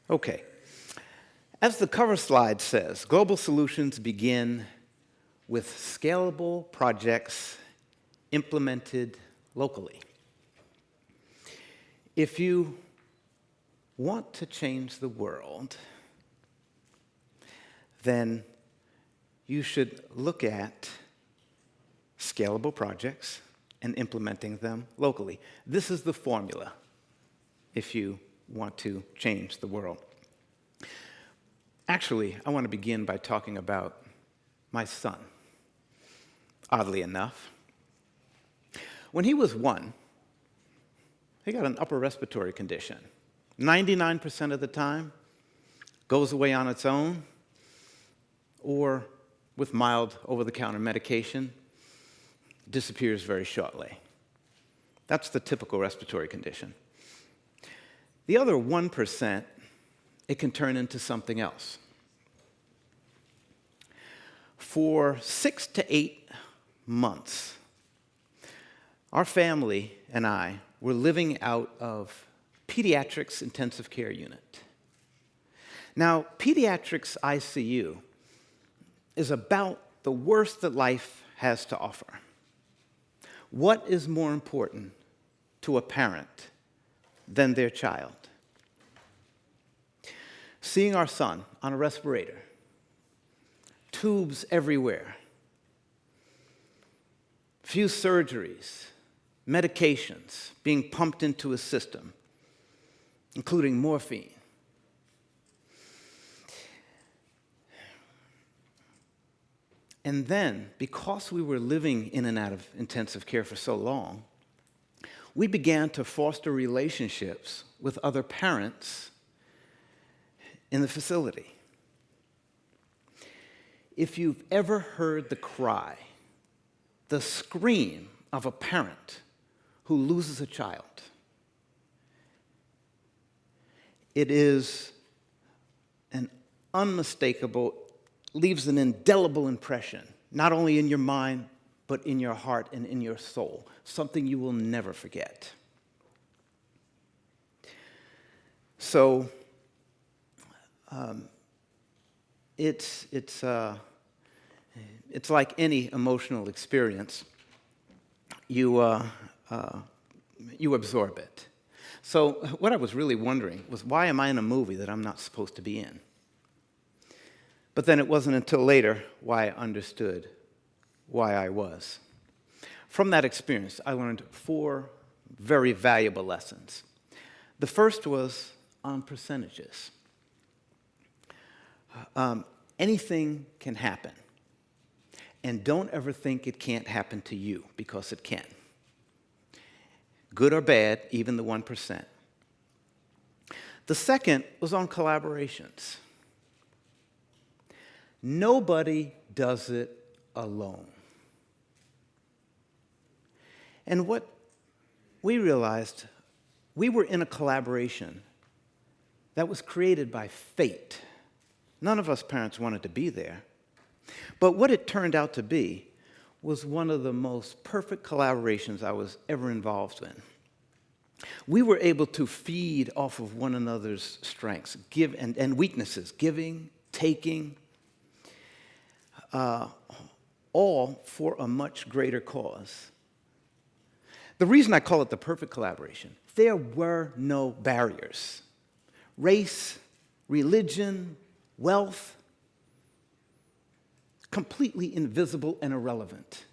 Okay. As the cover slide says, global solutions begin with scalable projects implemented locally. If you want to change the world, then you should look at scalable projects and implementing them locally. This is the formula if you want to change the world. Actually, I want to begin by talking about my son, oddly enough. When he was 1, he got an upper respiratory condition. 99% of the time, goes away on its own, or with mild over-the-counter medication, disappears very shortly. That's the typical respiratory condition. The other 1%, it can turn into something else. For 6 to 8 months, our family and I were living out of Pediatrics Intensive Care Unit. Now, Pediatrics ICU is about the worst that life has to offer. What is more important to a parent than their child? Seeing our son on a respirator, tubes everywhere, few surgeries, medications being pumped into his system, including morphine. And then, because we were living in and out of intensive care for so long, we began to foster relationships with other parents in the facility. If you've ever heard the cry, the scream of a parent who loses a child, it is an unmistakable, leaves an indelible impression, not only in your mind, but in your heart and in your soul, something you will never forget. So, it's like any emotional experience. You absorb it. So what I was really wondering was, why am I in a movie that I'm not supposed to be in? But then it wasn't until later why I understood why I was. From that experience, I learned 4 very valuable lessons. The first was on percentages. Anything can happen. And don't ever think it can't happen to you, because it can. Good or bad, even the 1%. The second was on collaborations. Nobody does it alone. And what we realized, we were in a collaboration that was created by fate. None of us parents wanted to be there. But what it turned out to be was one of the most perfect collaborations I was ever involved in. We were able to feed off of one another's strengths, give and weaknesses, giving, taking, all for a much greater cause. The reason I call it the perfect collaboration, there were no barriers. Race, religion, wealth, completely invisible and irrelevant.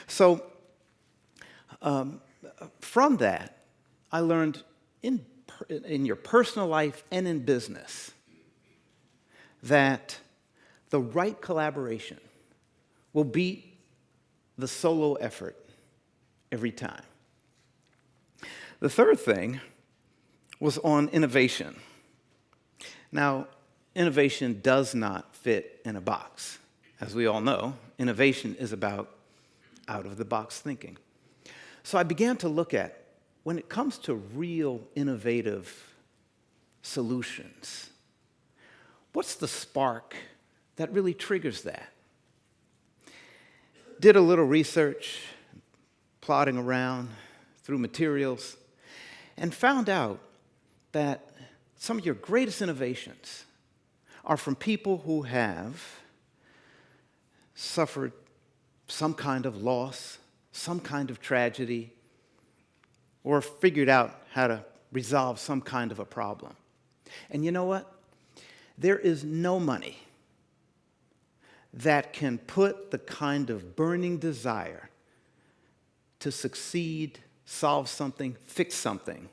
So from that, I learned in your personal life and in business that the right collaboration will beat the solo effort every time. The third thing was on innovation. Now, innovation does not fit in a box. As we all know, innovation is about out-of-the-box thinking. So I began to look at, when it comes to real innovative solutions, what's the spark that really triggers that? Did a little research, plodding around through materials, and found out that some of your greatest innovations are from people who have suffered some kind of loss, some kind of tragedy, or figured out how to resolve some kind of a problem. And you know what? There is no money that can put the kind of burning desire to succeed, solve something, fix something.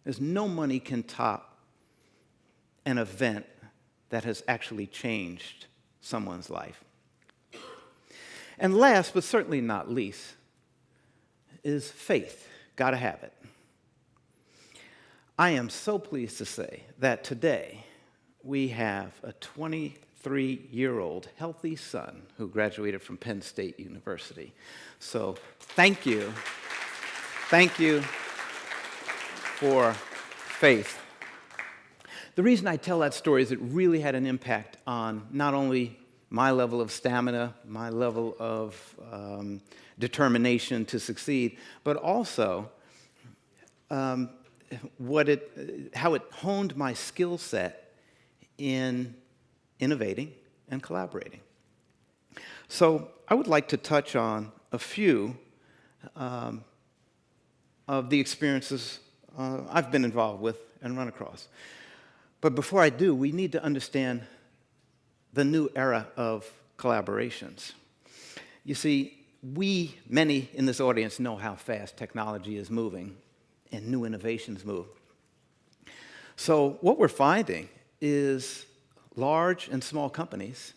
There's no money can top an event that has actually changed someone's life. And last, but certainly not least, is faith. Gotta have it. I am so pleased to say that today we have a 23-year-old healthy son who graduated from Penn State University. So thank you. Thank you for faith. The reason I tell that story is it really had an impact on not only my level of stamina, my level of determination to succeed, but also how it honed my skill set in innovating and collaborating. So I would like to touch on a few of the experiences I've been involved with and run across. But before I do, we need to understand the new era of collaborations. You see, many in this audience know how fast technology is moving and new innovations move. So what we're finding is large and small companies,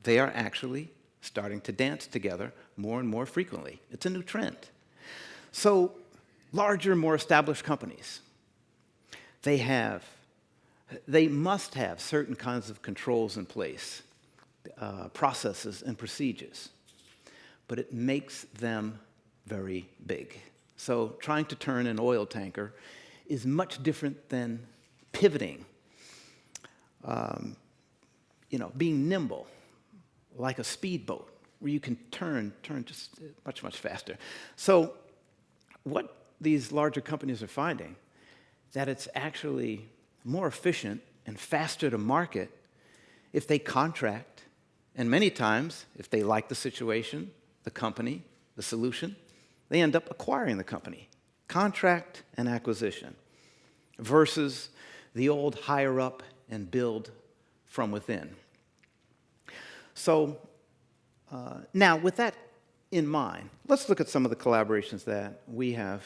they are actually starting to dance together more and more frequently. It's a new trend. So larger, more established companies, they must have certain kinds of controls in place, processes and procedures, but it makes them very big. So trying to turn an oil tanker is much different than pivoting, being nimble, like a speedboat, where you can turn just much, much faster. So what these larger companies are finding, that it's actually more efficient and faster to market if they contract, and many times, if they like the situation, the company, the solution, they end up acquiring the company. Contract and acquisition versus the old hire up and build from within. So now, with that in mind, let's look at some of the collaborations that we have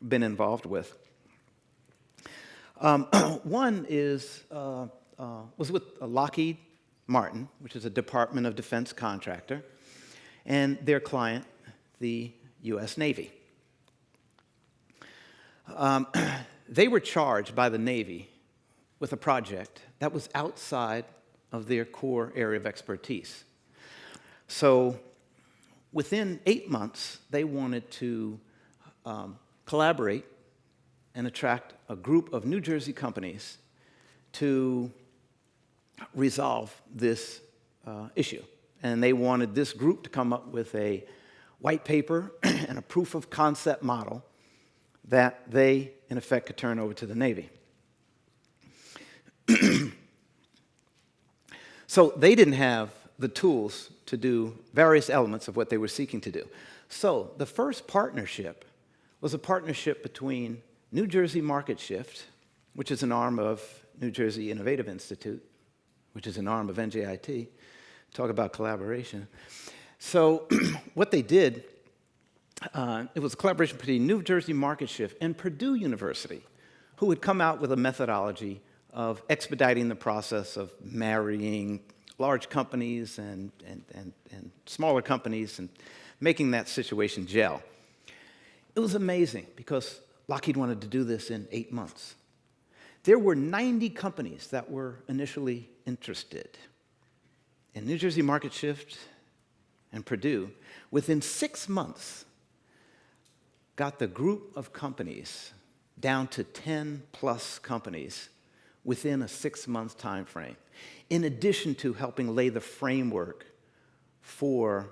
been involved with. One was with Lockheed Martin, which is a Department of Defense contractor, and their client, the U.S. Navy. They were charged by the Navy with a project that was outside of their core area of expertise. So within 8 months, they wanted to collaborate and attract a group of New Jersey companies to resolve this issue. And they wanted this group to come up with a white paper and a proof of concept model that they, in effect, could turn over to the Navy. So they didn't have the tools to do various elements of what they were seeking to do. So the first partnership was a partnership between New Jersey Market Shift, which is an arm of New Jersey Innovative Institute, which is an arm of NJIT. Talk about collaboration. So what they did, it was a collaboration between New Jersey Market Shift and Purdue University, who had come out with a methodology of expediting the process of marrying large companies and smaller companies and making that situation gel. It was amazing because Lockheed wanted to do this in 8 months. There were 90 companies that were initially interested. And New Jersey Market Shift and Purdue, within 6 months, got the group of companies down to 10+ companies within a 6-month time frame, in addition to helping lay the framework for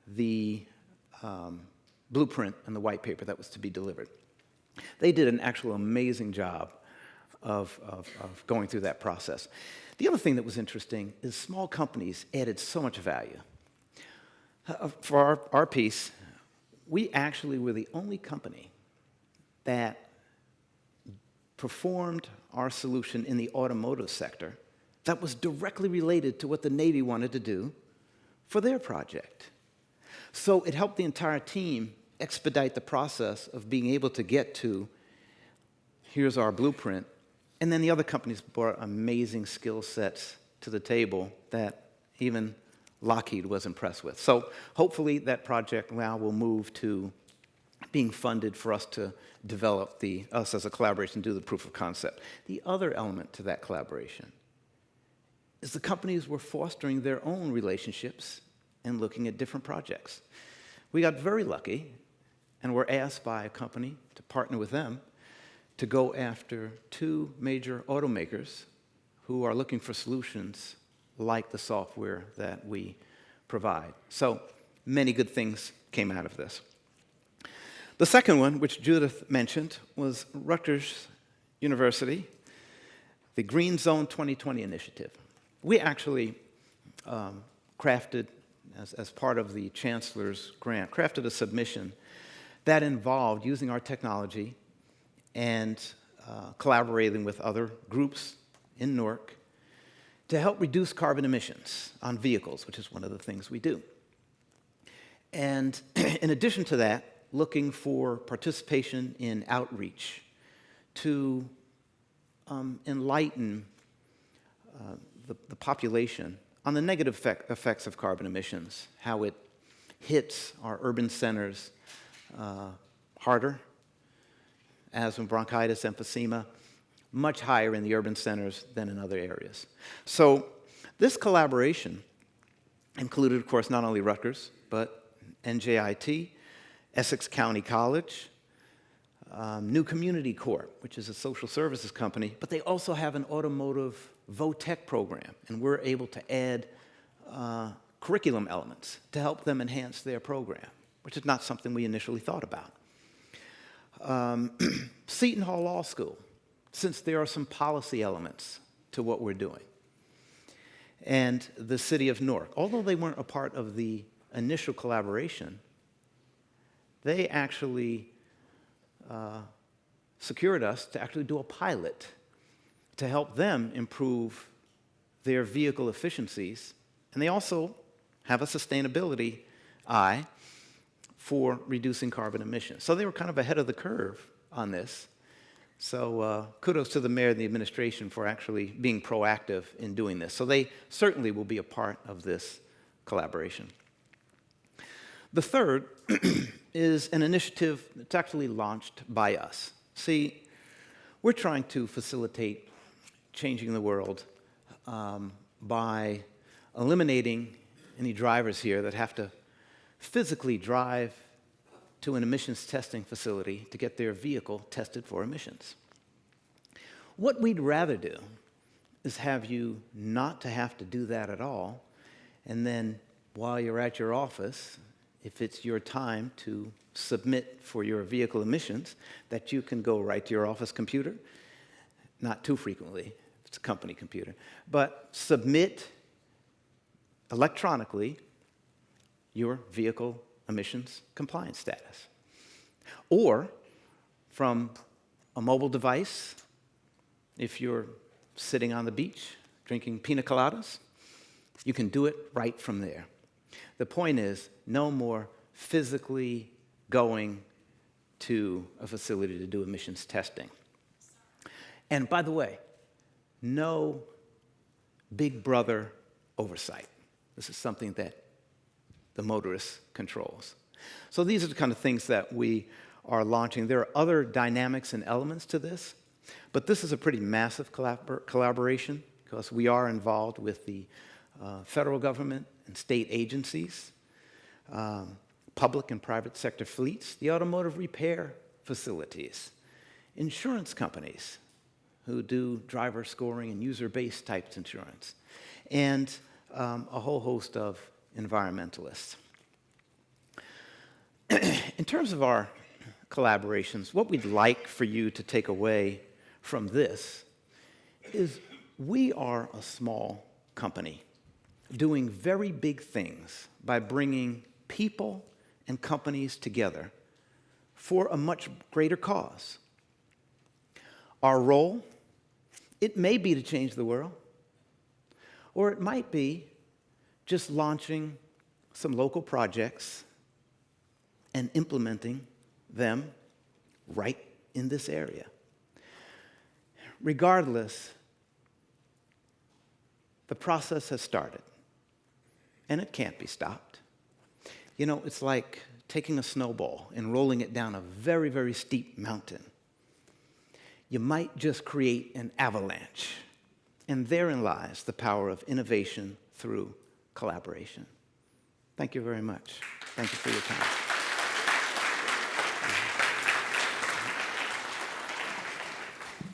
the blueprint and the white paper that was to be delivered. They did an actual amazing job of going through that process. The other thing that was interesting is small companies added so much value. For our piece, we actually were the only company that performed our solution in the automotive sector that was directly related to what the Navy wanted to do for their project. So it helped the entire team expedite the process of being able to get to, here's our blueprint, and then the other companies brought amazing skill sets to the table that even Lockheed was impressed with. So hopefully that project now will move to being funded for us to develop us as a collaboration, do the proof of concept. The other element to that collaboration is the companies were fostering their own relationships and looking at different projects. We got very lucky and were asked by a company to partner with them to go after 2 major automakers who are looking for solutions like the software that we provide. So many good things came out of this. The second one, which Judith mentioned, was Rutgers University, the Green Zone 2020 initiative. We actually crafted, as part of the Chancellor's grant, crafted a submission that involved using our technology and collaborating with other groups in Newark to help reduce carbon emissions on vehicles, which is one of the things we do. And in addition to that, looking for participation in outreach to enlighten the population on the negative effects of carbon emissions, how it hits our urban centers harder, asthma, bronchitis, emphysema, much higher in the urban centers than in other areas. So this collaboration included, of course, not only Rutgers, but NJIT, Essex County College, New Community Corp, which is a social services company, but they also have an automotive VOTEC program, and we're able to add curriculum elements to help them enhance their program, which is not something we initially thought about. Seton Hall Law School, since there are some policy elements to what we're doing. And the city of Newark, although they weren't a part of the initial collaboration, they actually secured us to actually do a pilot to help them improve their vehicle efficiencies. And they also have a sustainability eye for reducing carbon emissions. So they were kind of ahead of the curve on this. So kudos to the mayor and the administration for actually being proactive in doing this. So they certainly will be a part of this collaboration. The third is an initiative that's actually launched by us. See, we're trying to facilitate changing the world by eliminating any drivers here that have to physically drive to an emissions testing facility to get their vehicle tested for emissions. What we'd rather do is have you not to have to do that at all, and then while you're at your office, if it's your time to submit for your vehicle emissions, that you can go right to your office computer, not too frequently, it's a company computer, but submit electronically your vehicle emissions compliance status. Or from a mobile device, if you're sitting on the beach drinking pina coladas, you can do it right from there. The point is, no more physically going to a facility to do emissions testing. And by the way, no big brother oversight. This is something that the motorist controls. So these are the kind of things that we are launching. There are other dynamics and elements to this, but this is a pretty massive collaboration because we are involved with the federal government and state agencies, public and private sector fleets, the automotive repair facilities, insurance companies who do driver scoring and user-based types insurance, and a whole host of environmentalists. In terms of our collaborations, what we'd like for you to take away from this is we are a small company doing very big things by bringing people and companies together for a much greater cause. Our role, it may be to change the world, or it might be just launching some local projects and implementing them right in this area. Regardless, the process has started, and it can't be stopped. You know, it's like taking a snowball and rolling it down a very, very steep mountain. You might just create an avalanche, and therein lies the power of innovation through collaboration. Thank you very much. Thank you for your time.